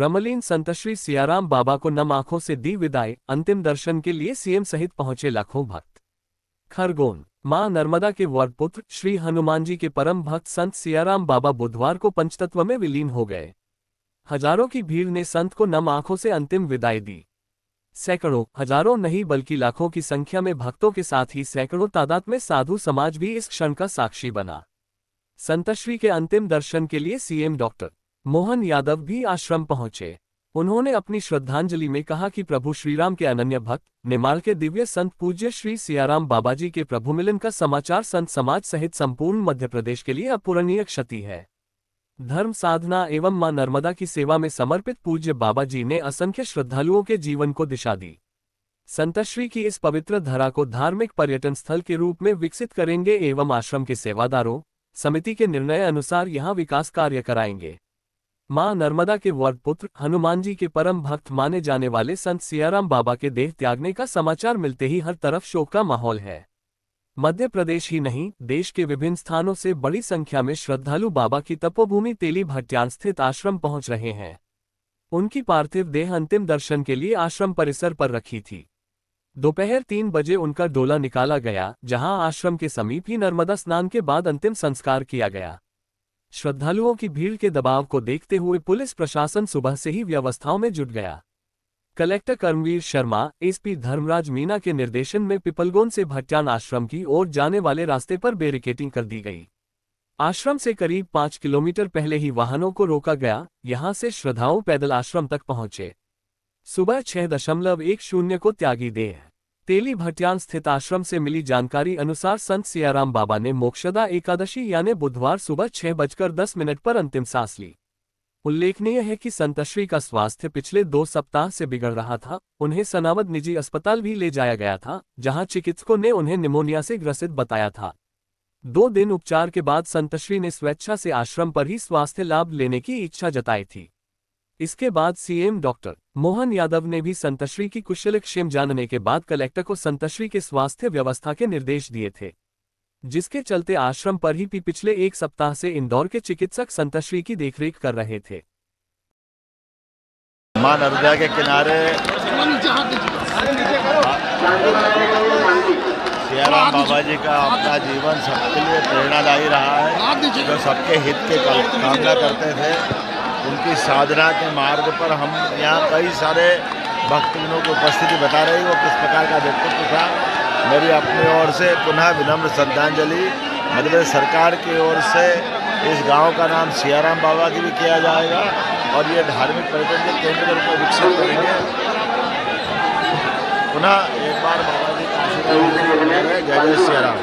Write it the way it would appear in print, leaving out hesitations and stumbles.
ब्रह्मलीन संतश्री सियाराम बाबा को नम आंखों से दी विदाई, अंतिम दर्शन के लिए सीएम सहित पहुंचे लाखों भक्त। खरगोन। मां नर्मदा के वरपुत्र श्री हनुमान जी के परम भक्त संत सियाराम बाबा बुधवार को पंचतत्व में विलीन हो गए। हजारों की भीड़ ने संत को नम आंखों से अंतिम विदाई दी। सैकड़ों, हजारों नहीं बल्कि लाखों की संख्या में भक्तों के साथ ही सैकड़ों तादाद में साधु समाज भी इस क्षण का साक्षी बना। संतश्री के अंतिम दर्शन के लिए सीएम डॉक्टर मोहन यादव भी आश्रम पहुंचे। उन्होंने अपनी श्रद्धांजलि में कहा कि प्रभु श्रीराम के अनन्य भक्त नेमाल के दिव्य संत पूज्य श्री सियाराम बाबा जी के प्रभु मिलन का समाचार संत समाज सहित संपूर्ण मध्य प्रदेश के लिए अपूरणीय क्षति है। धर्म साधना एवं मां नर्मदा की सेवा में समर्पित पूज्य बाबा जी ने असंख्य श्रद्धालुओं के जीवन को दिशा दी। संतश्री की इस पवित्र धरा को धार्मिक पर्यटन स्थल के रूप में विकसित करेंगे एवं आश्रम के सेवादारों समिति के निर्णय अनुसार यहां विकास कार्य कराएंगे। मां नर्मदा के वरपुत्र हनुमान जी के परम भक्त माने जाने वाले संत सियाराम बाबा के देह त्यागने का समाचार मिलते ही हर तरफ शोक का माहौल है। मध्य प्रदेश ही नहीं, देश के विभिन्न स्थानों से बड़ी संख्या में श्रद्धालु बाबा की तपोभूमि तेली भट्यान स्थित आश्रम पहुंच रहे हैं। उनकी पार्थिव देह अंतिम दर्शन के लिए आश्रम परिसर पर रखी थी। दोपहर 3 बजे उनका डोला निकाला गया, जहां आश्रम के समीप ही नर्मदा स्नान के बाद अंतिम संस्कार किया गया। श्रद्धालुओं की भीड़ के दबाव को देखते हुए पुलिस प्रशासन सुबह से ही व्यवस्थाओं में जुट गया। कलेक्टर कर्मवीर शर्मा, एसपी धर्मराज मीना के निर्देशन में पिपलगोन से भट्यान आश्रम की ओर जाने वाले रास्ते पर बैरिकेडिंग कर दी गई। आश्रम से करीब 5 किलोमीटर पहले ही वाहनों को रोका गया। यहां से श्रद्धालु पैदल आश्रम तक पहुंचे। सुबह 6:10 को त्यागी देह। तेली भट्यान स्थित आश्रम से मिली जानकारी अनुसार संत सियाराम बाबा ने मोक्षदा एकादशी यानी बुधवार सुबह 6:10 पर अंतिम सांस ली। उल्लेखनीय है कि संतश्री का स्वास्थ्य पिछले 2 सप्ताह से बिगड़ रहा था। उन्हें सनावद निजी अस्पताल भी ले जाया गया था, जहां चिकित्सकों ने उन्हें निमोनिया से ग्रसित बताया था। 2 दिन उपचार के बाद संतश्री ने स्वेच्छा से आश्रम पर ही स्वास्थ्य लाभ लेने की इच्छा जताई थी। इसके बाद सीएम डॉक्टर मोहन यादव ने भी संतश्री की कुशलक्षेम जानने के बाद कलेक्टर को संतश्री के स्वास्थ्य व्यवस्था के निर्देश दिए थे, जिसके चलते आश्रम पर ही पिछले 1 सप्ताह से इंदौर के चिकित्सक संतश्री की देखरेख कर रहे थे। मां नर्मदा के किनारे सियाराम बाबा जी का अपना जीवन सबके लिए प्रेरणादायी रहा है, जो सबके हित के कामना करते थे। उनकी साधना के मार्ग पर हम यहाँ कई सारे भक्तजनों की उपस्थिति बता रही, वो किस प्रकार का व्यक्तित्व था। मेरी अपनी ओर से पुनः विनम्र श्रद्धांजलि मध्य प्रदेश सरकार की ओर से इस गांव का नाम सियाराम बाबा की भी किया जाएगा और ये धार्मिक पर्यटन के केंद्र के रूप में विकसित करेंगे। पुनः एक बार बाबा जी का आशीर्वाद। जय जय सियाराम।